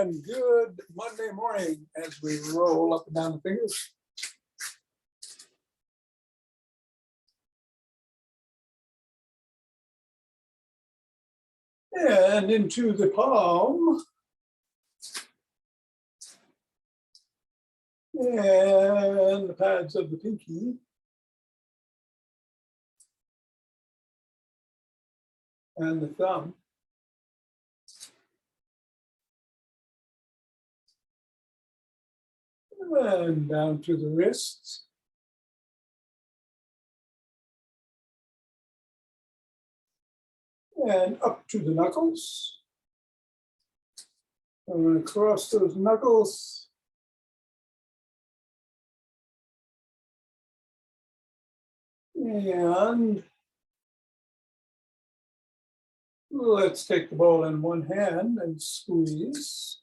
And good Monday morning as we roll up and down the fingers. And into the palm. And the pads of the pinky. And the thumb. And down to the wrists. And up to the knuckles. I'm going to cross those knuckles. And let's take the ball in one hand and squeeze.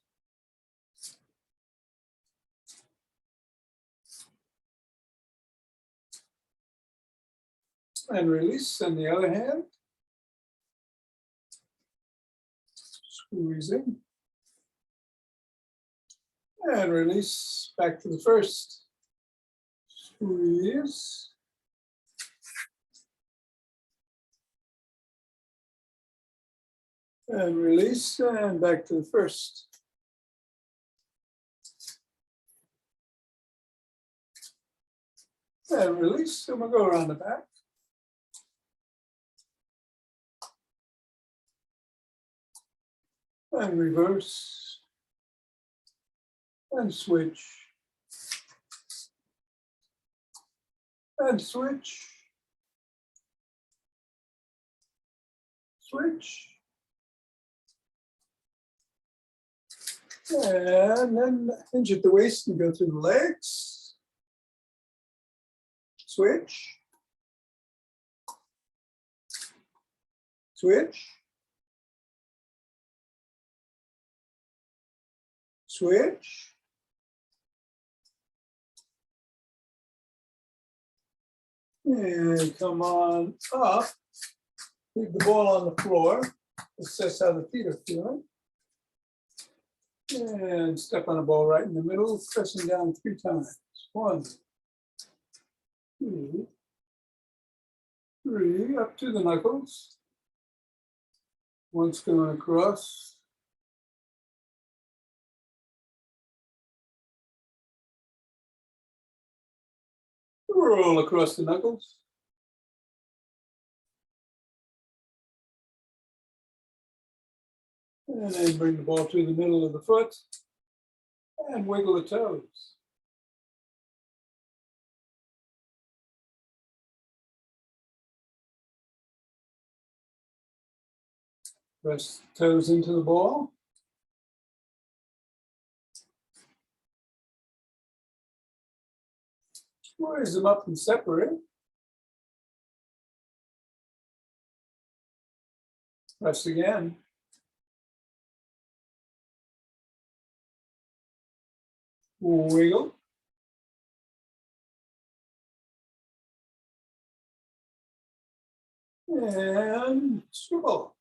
And release in the other hand. Squeezing. And release back to the first. Squeeze. And release and back to the first. And release, and we'll go around the back. And reverse. And switch. And switch. Switch. And then hinge at the waist and go through the legs. Switch. Switch. Switch. And come on up. Leave the ball on the floor. Assess how the feet are feeling. And step on the ball right in the middle, pressing down 3 times. 1, 2, 3, up to the knuckles. Once going across. Roll across the knuckles. And then bring the ball to the middle of the foot and wiggle the toes. Press the toes into the ball. Raise them up and separate. Press again. Wiggle. And swivel.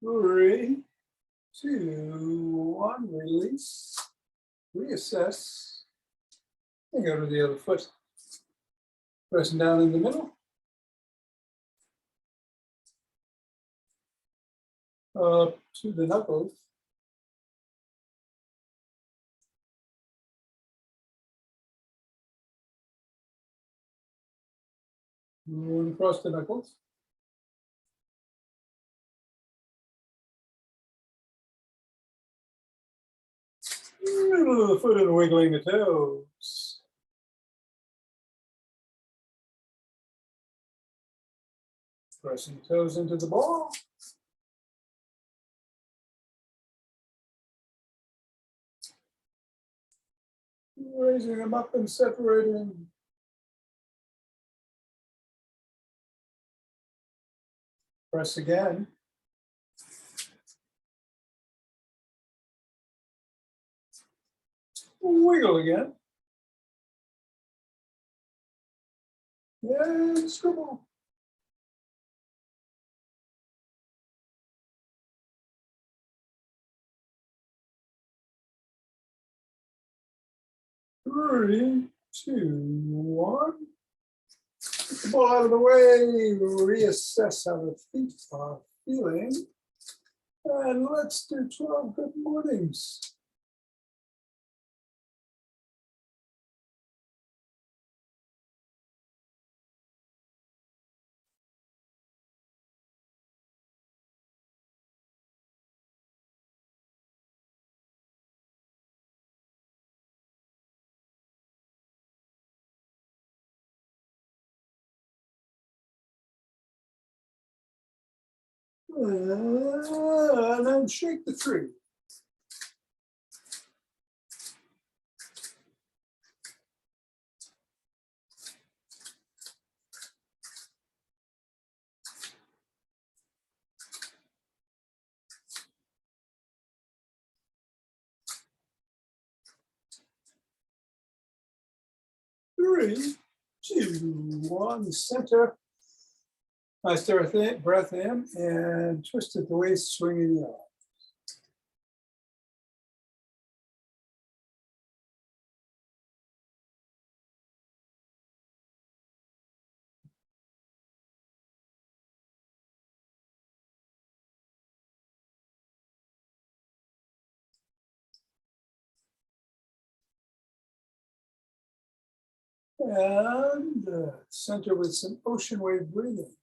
Three, 2, 1, release, reassess, and go to the other foot. Pressing down in the middle. Up to the knuckles. Going across the knuckles. Middle of the foot and wiggling the toes. Pressing toes into the ball. Raising them up and separating. Press again. Wiggle again. And scribble. Three, two, one. Get the ball out of the way. Reassess how the feet are feeling. And let's do 12 good mornings. And then shake the tree. Three, two, one, center. Nice breath in and twist at the waist, swinging the arm. And center with some ocean wave breathing.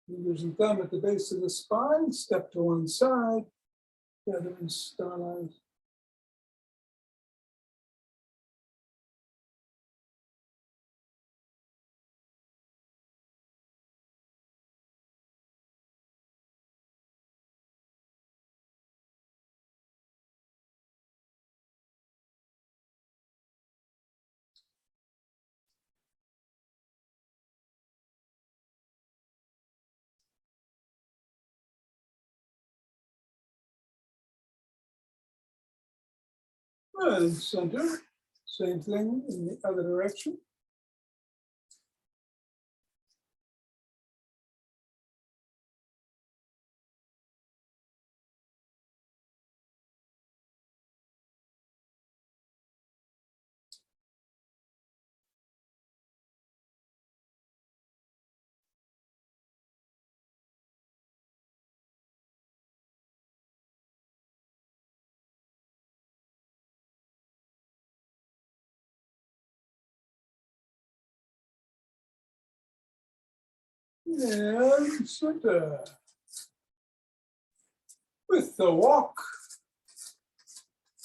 Fingers and thumb at the base of the spine, step to one side, feather and starlight. And center, same thing in the other direction. And center. With the walk,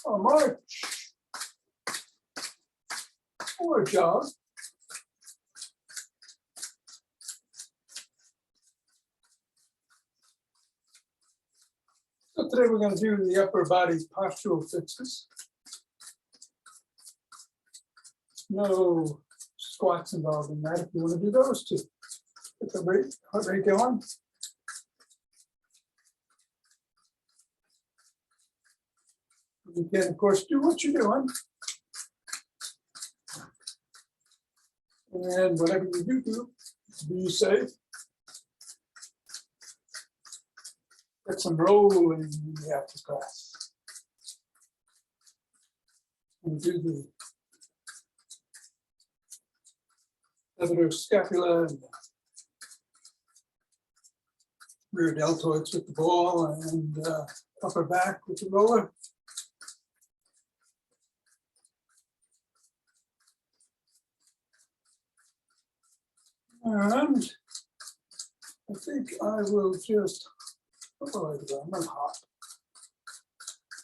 a march, or a jog. So today we're going to do the upper body postural fixes. No squats involved in that if you want to do those two. Get the heart rate going. You can, of course, do what you're doing. And whatever you do, be safe. Get some rolling in the after class. And do the levator scapula and rear deltoids with the ball and upper back with the roller. And I think I will just Oh, I'm hot.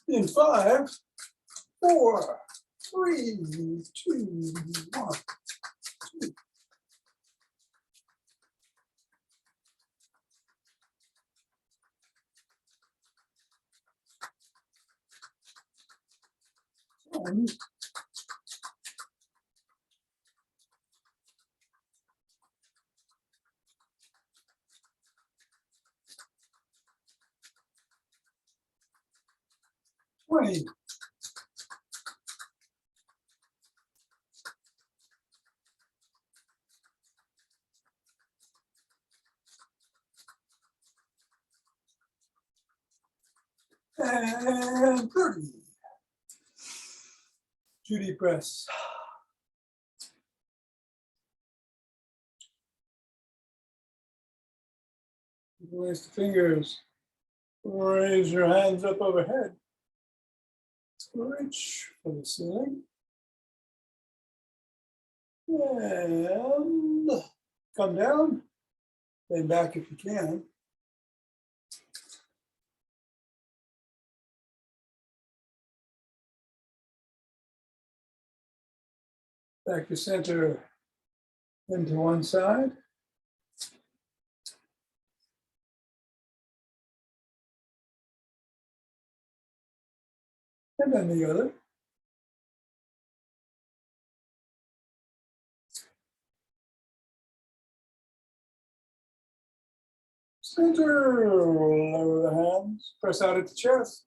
In 5, 4, 3, 2, 1. And 20. And 30. 2 deep breaths. Release the fingers. Raise your hands up overhead. Reach for the ceiling. And come down. Then back if you can. Back to center into one side. And then the other. Center, lower the hands, press out at the chest.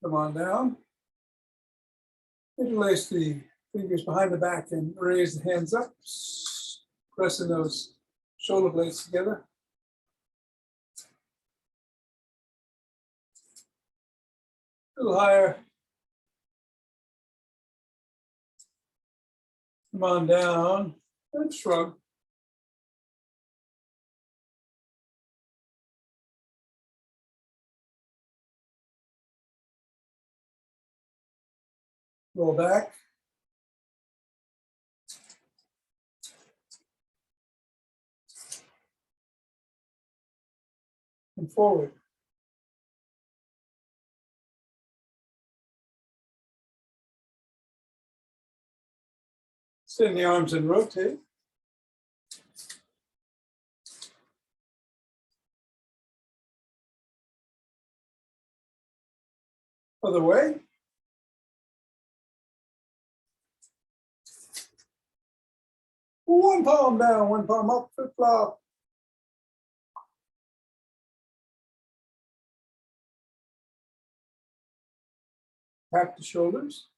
Come on down. Interlace the fingers behind the back and raise the hands up, pressing those shoulder blades together. A little higher. Come on down and shrug. Roll back. And forward. Extend the arms and rotate. Other way. One palm down, one palm up, flip flop. Tap the shoulders.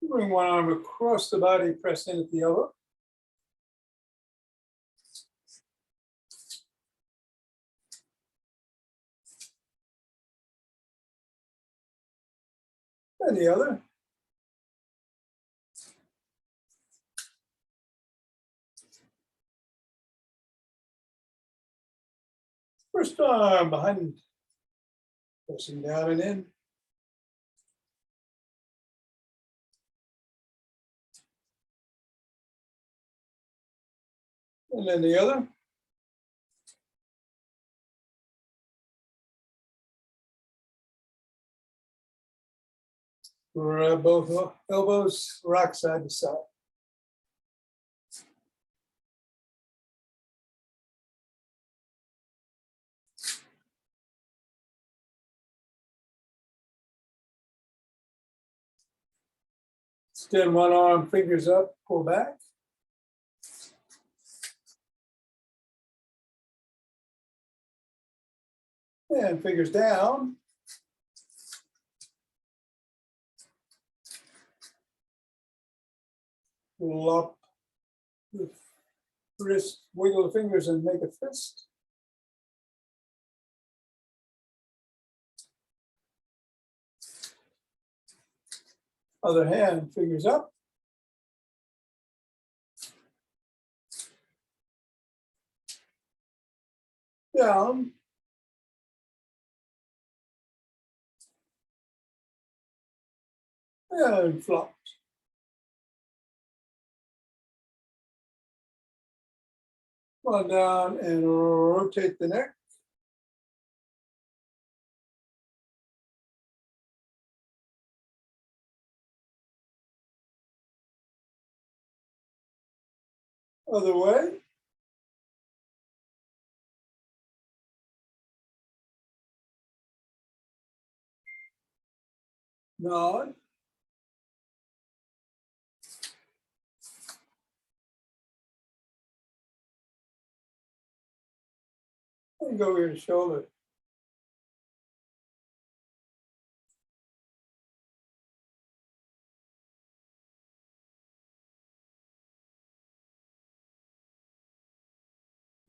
Bring one arm across the body, press in at the elbow. And the other. First arm behind, pressing down and in. And then the other. Grab both elbows, rock side to side. Extend one arm, fingers up, pull back. And fingers down. Pull up the wrist, wiggle the fingers and make a fist. Other hand, fingers up. Down. and flop. Come on down and rotate the neck. Other way. Nod. And go over your shoulder.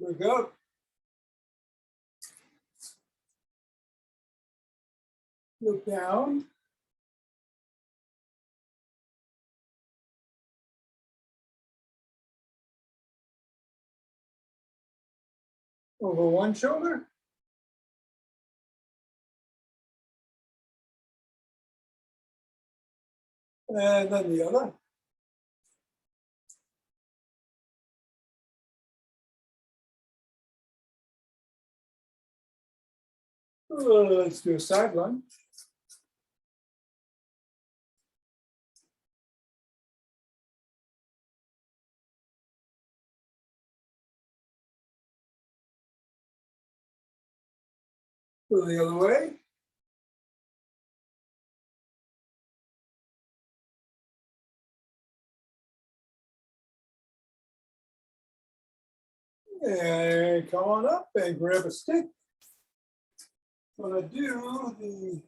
Look up. Look down. Over one shoulder. And then the other. Let's do a side lunge. Go the other way. And come on up and grab a stick. I'm going to do the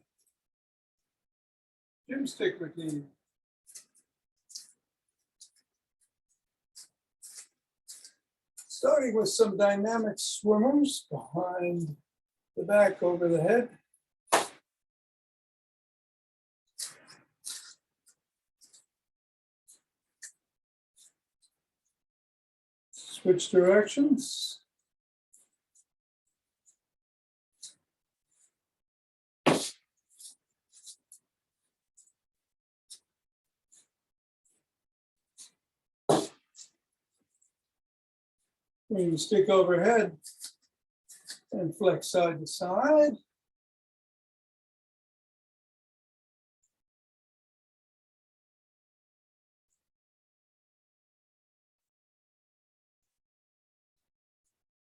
GymStick routine. Starting with some dynamic swimmers behind the back over the head. Switch directions. Bring the stick overhead and flex side to side.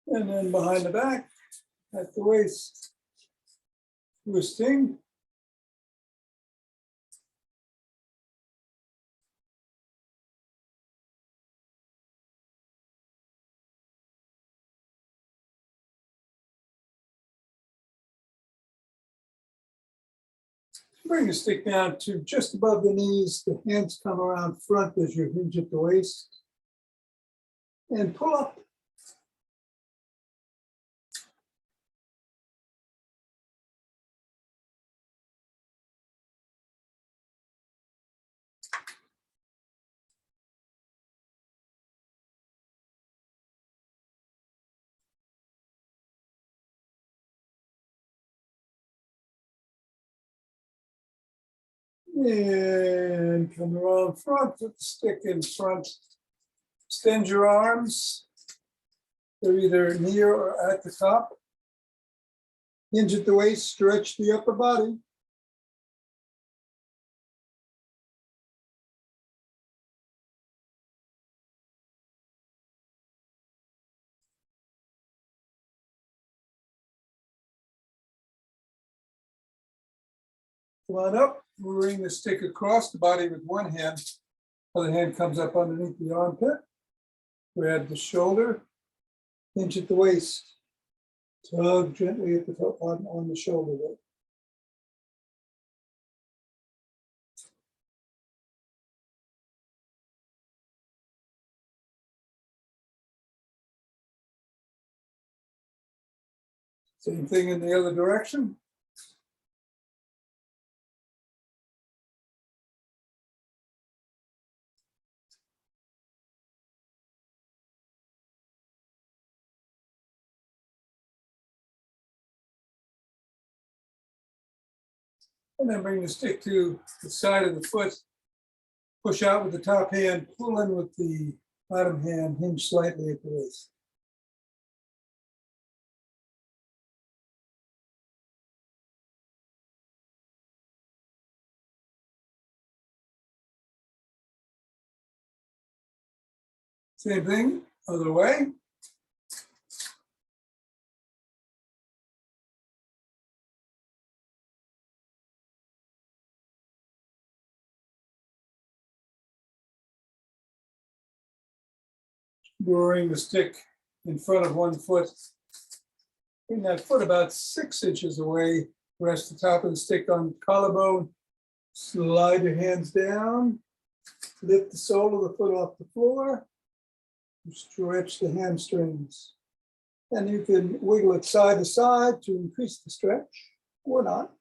And then behind the back at the waist, twisting. Bring the stick down to just above the knees. The hands come around front as you hinge at the waist. And pull up. And come around front, put the stick in front. Extend your arms. They're either near or at the top. Hinge at the waist, stretch the upper body. Come on up, bring the stick across the body with one hand. Other hand comes up underneath the armpit. Grab the shoulder, hinge at the waist. Tug gently at the top on the shoulder. Same thing in the other direction. And then bring the stick to the side of the foot. Push out with the top hand, pull in with the bottom hand, hinge slightly at the waist. Same thing, other way. Bring the stick in front of one foot. Bring that foot about 6 inches away. Rest the top of the stick on collarbone. Slide your hands down. Lift the sole of the foot off the floor. Stretch the hamstrings. And you can wiggle it side to side to increase the stretch or not.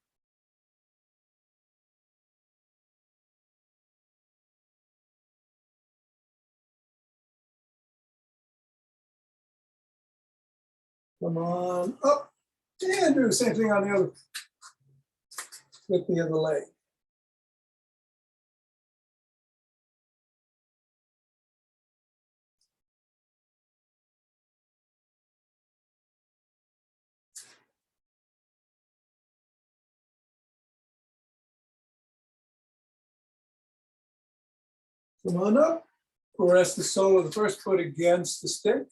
Come on up. And do the same thing on the other. With the other leg. Come on up. Rest the sole of the first foot against the stick.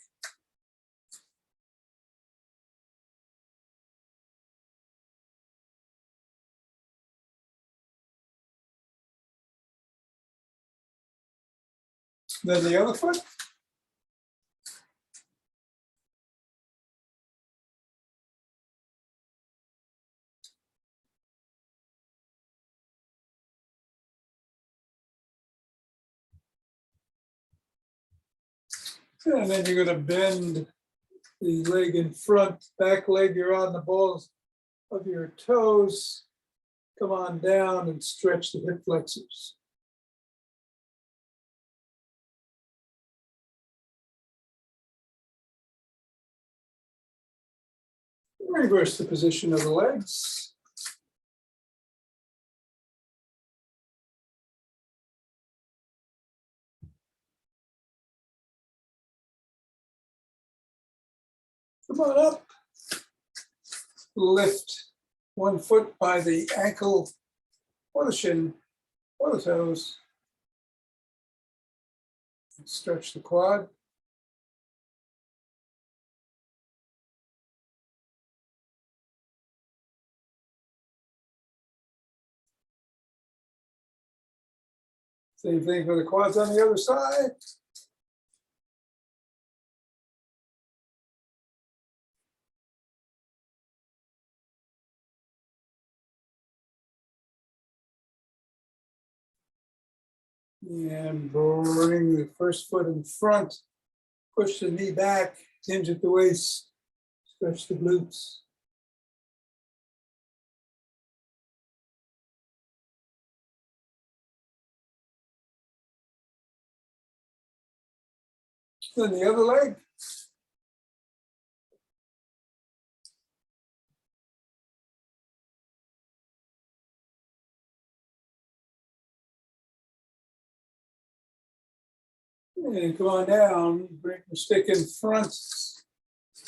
Then the other foot. And then you're going to bend the leg in front, back leg, you're on the balls of your toes. Come on down and stretch the hip flexors. Reverse the position of the legs. Come on up. Lift one foot by the ankle or the shin or the toes. Stretch the quad. Same thing for the quads on the other side. And bring the first foot in front. Push the knee back, hinge at the waist, stretch the glutes. Then the other leg. And come on down, bring the stick in front.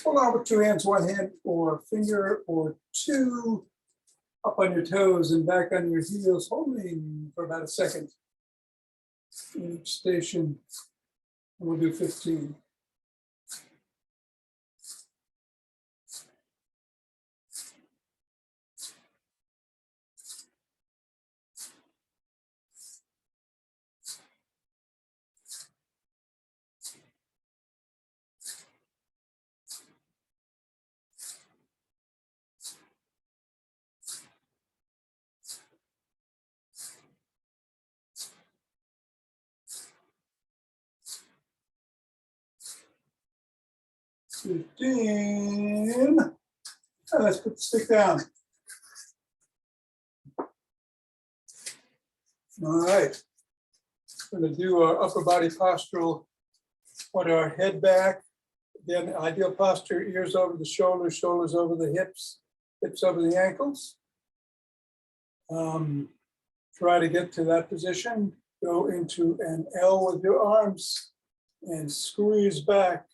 Hold on with 2 hands, 1 hand or finger or 2. Up on your toes and back on your heels, holding for about a second. In each station, and we'll do 15. Let's put the stick down. All right. We're going to do our upper body postural. Put our head back. Again, ideal posture, ears over the shoulders, shoulders over the hips, hips over the ankles. Try to get to that position. Go into an L with your arms and squeeze back.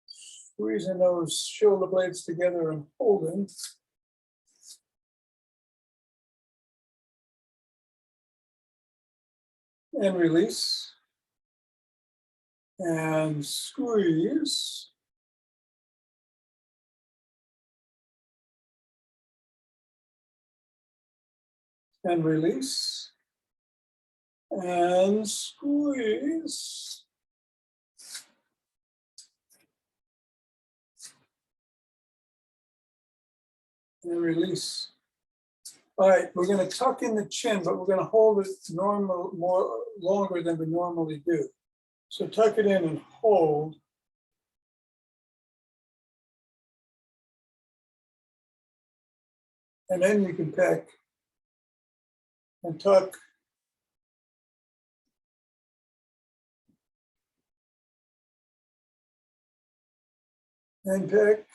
Squeezing those shoulder blades together and holding. And release. And squeeze. And release. And squeeze. And release. All right, we're going to tuck in the chin, but we're going to hold it more longer than we normally do. So tuck it in and hold. And then you can peck and tuck. And peck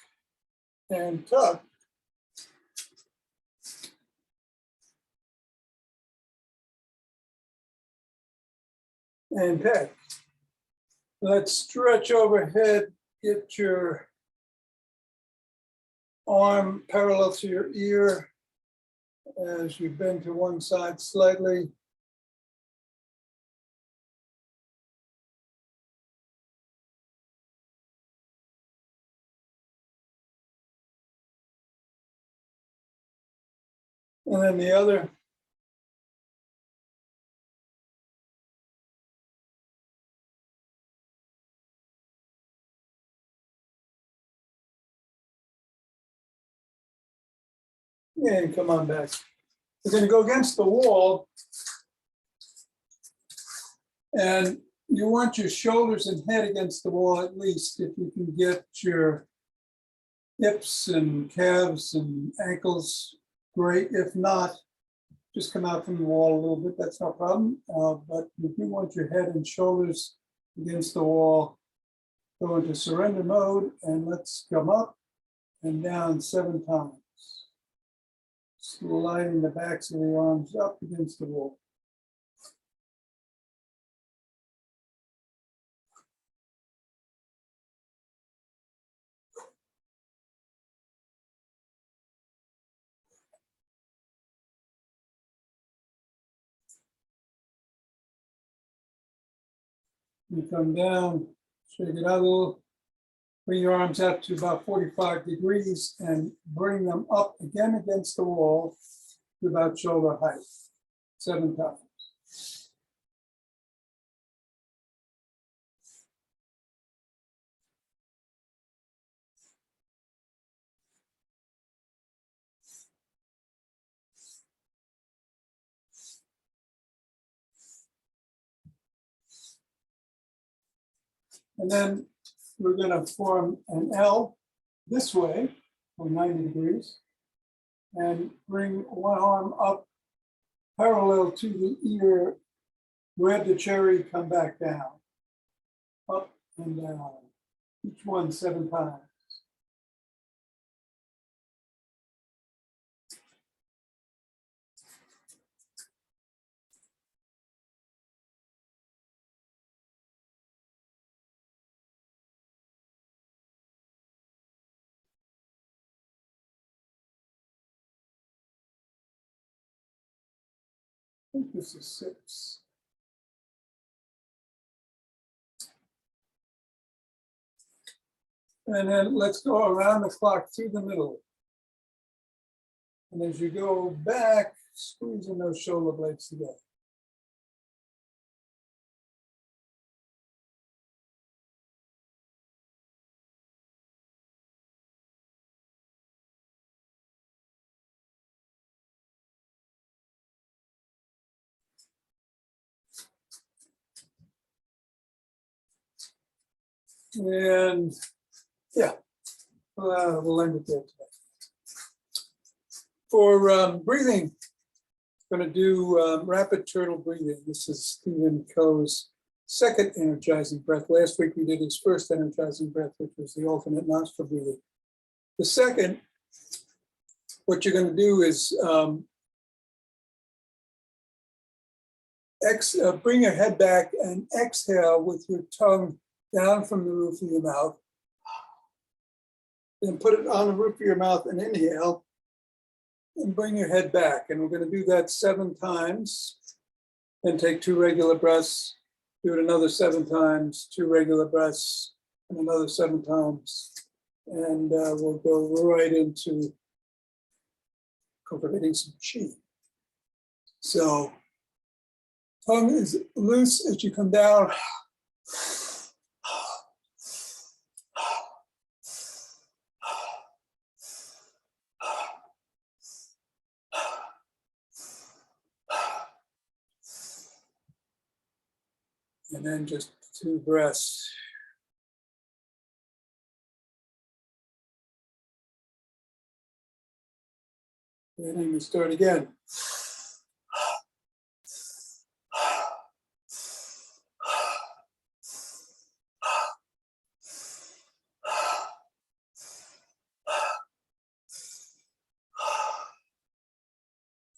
and tuck. And peck. Let's stretch overhead, get your arm parallel to your ear as you bend to one side slightly. And then the other. And come on back. We're going to go against the wall. And you want your shoulders and head against the wall at least. If you can get your hips and calves and ankles, great. If not, just come out from the wall a little bit. That's no problem. But if you want your head and shoulders against the wall, go into surrender mode and let's come up and down 7 times. Sliding the backs of the arms up against the wall. You come down, shake it out a little, bring your arms out to about 45 degrees and bring them up again against the wall to about shoulder height, 7 times. And then we're going to form an L this way for 90 degrees and bring one arm up parallel to the ear, grab the cherry, come back down, up and down, each one 7 times. I think this is 6. And then let's go around the clock through the middle. And as you go back, squeezing those shoulder blades together. And yeah, we'll end it there today. For breathing, I'm going to do rapid turtle breathing. This is Stephen Coe's second energizing breath. Last week we did his first energizing breath, which was the alternate nostril breathing. The second, what you're going to do is bring your head back and exhale with your tongue down from the roof of your mouth. Then put it on the roof of your mouth and inhale. And bring your head back. And we're going to do that 7 times. Then take 2 regular breaths. Do it another 7 times, 2 regular breaths, and another 7 times. And we'll go right into cultivating some chi. So, tongue is loose as you come down. And then just 2 breaths. And then we start again.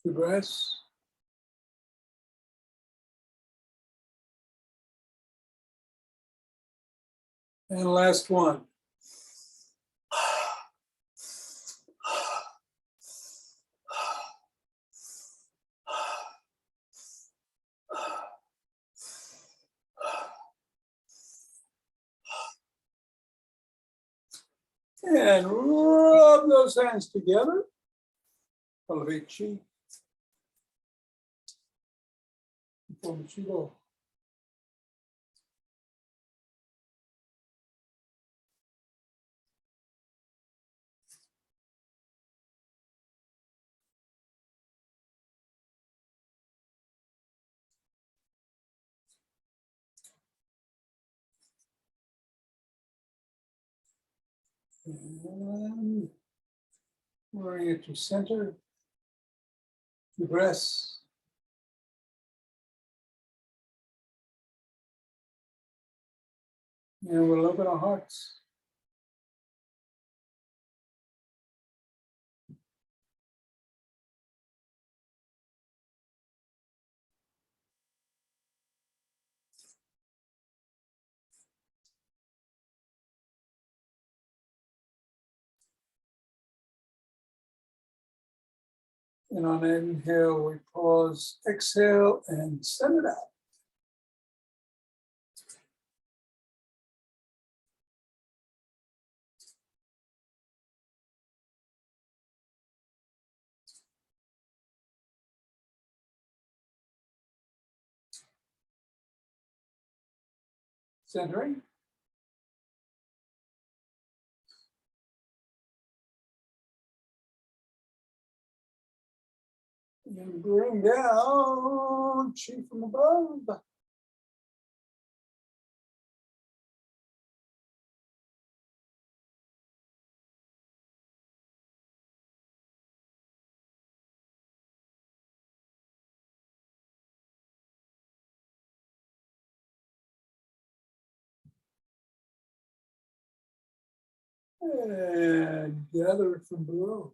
Two breaths. And last one. And rub those hands together. Cultivate chi. Form chi lo. And bring it to center. 2 breaths. And we'll open our hearts. And on inhale, we pause, exhale, and send it out. Centering. And bring down chi from above. And gather it from below.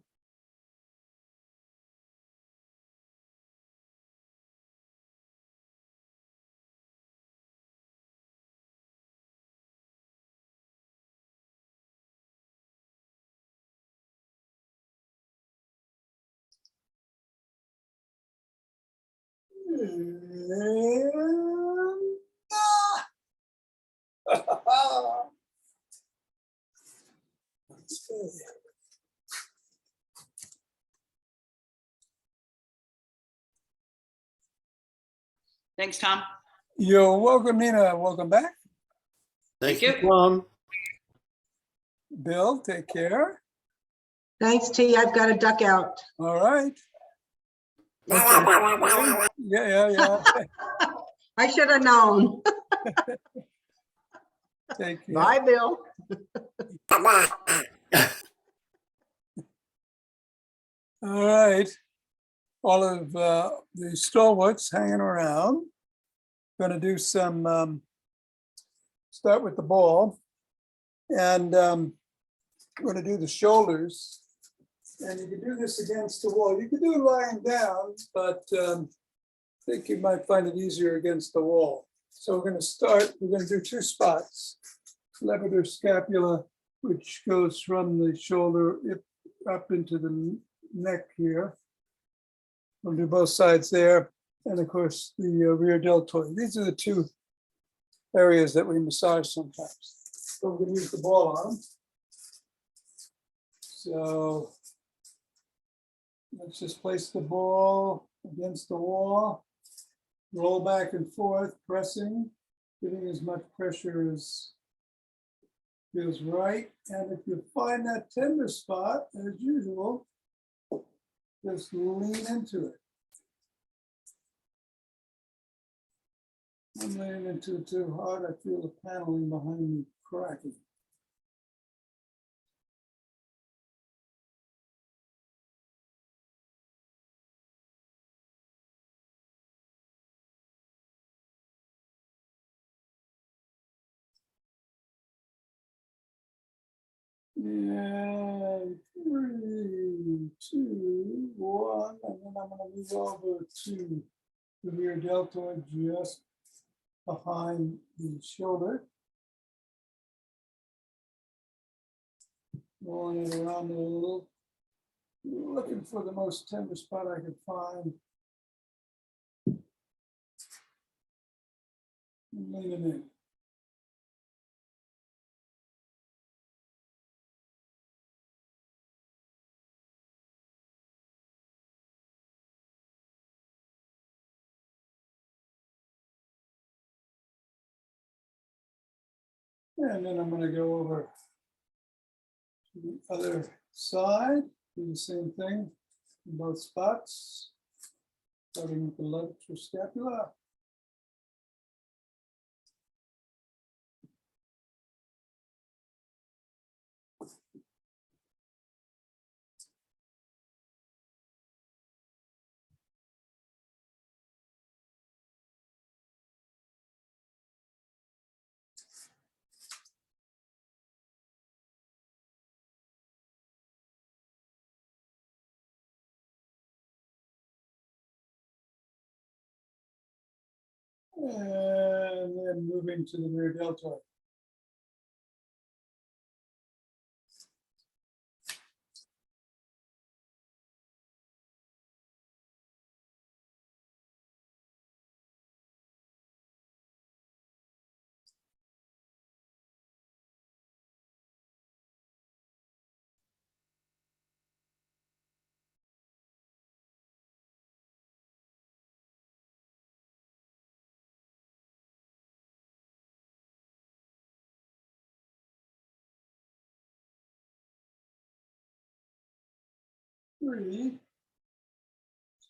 And Thanks, Tom. You're welcome, Nina. Welcome back. Thank you, you. Tom. Bill, take care. Thanks, T. I've got to duck out. All right. Yeah. I should have known. Take care. Bye, Bill. All right. All of the stalwarts hanging around. Going to do some, start with the ball. And we're going to do the shoulders. And you can do this against the wall. You can do it lying down, but think you might find it easier against the wall. So we're going to do 2 spots. Levator scapula, which goes from the shoulder up into the neck here. We'll do both sides there. And of course, the rear deltoid. These are the 2 areas that we massage sometimes. So we're going to use the ball arm. So let's just place the ball against the wall, roll back and forth, pressing, giving as much pressure as feels right. And if you find that tender spot, as usual, just lean into it. I'm leaning into it too hard. I feel the paneling behind me cracking. And 3, 2, 1, and then I'm going to move over to the rear deltoid just behind the shoulder. Rolling it around a little, looking for the most tender spot I could find. And leaning in. And then I'm going to go over to the other side, do the same thing in both spots, starting with the levator scapula. And then moving to the rear deltoid. Three,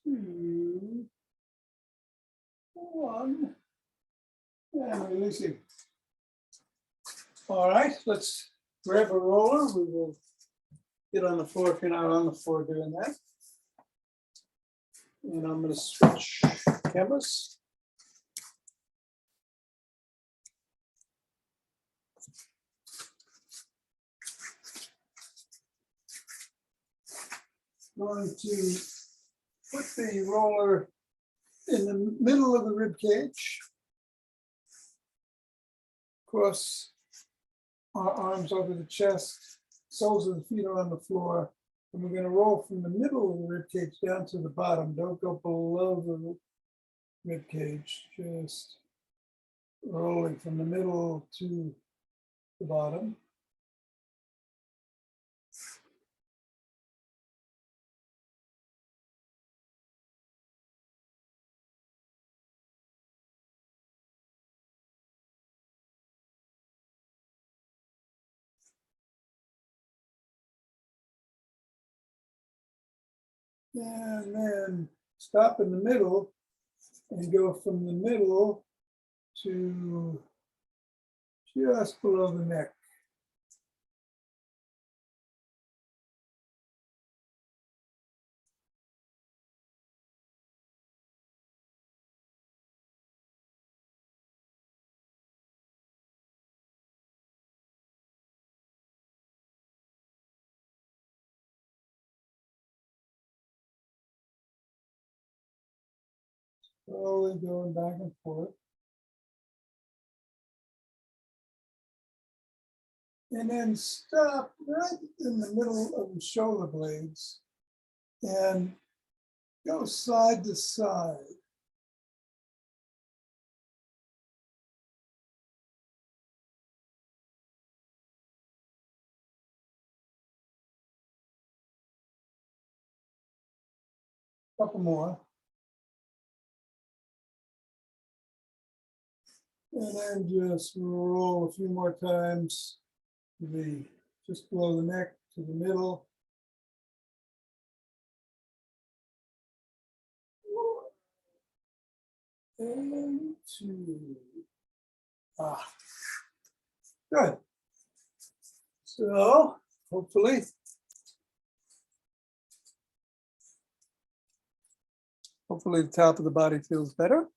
2, 1, and releasing. All right, let's grab a roller. We will get on the floor if you're not on the floor doing that. And I'm going to switch cameras. Going to put the roller in the middle of the rib cage. Cross our arms over the chest, soles of the feet are on the floor, and we're going to roll from the middle of the rib cage down to the bottom. Don't go below the rib cage, just rolling from the middle to the bottom. And then stop in the middle and go from the middle to just below the neck. Slowly going back and forth. And then stop right in the middle of the shoulder blades and go side to side. Couple more. And then just roll a few more times to the just below the neck to the middle. And two. Ah, good. So hopefully the top of the body feels better.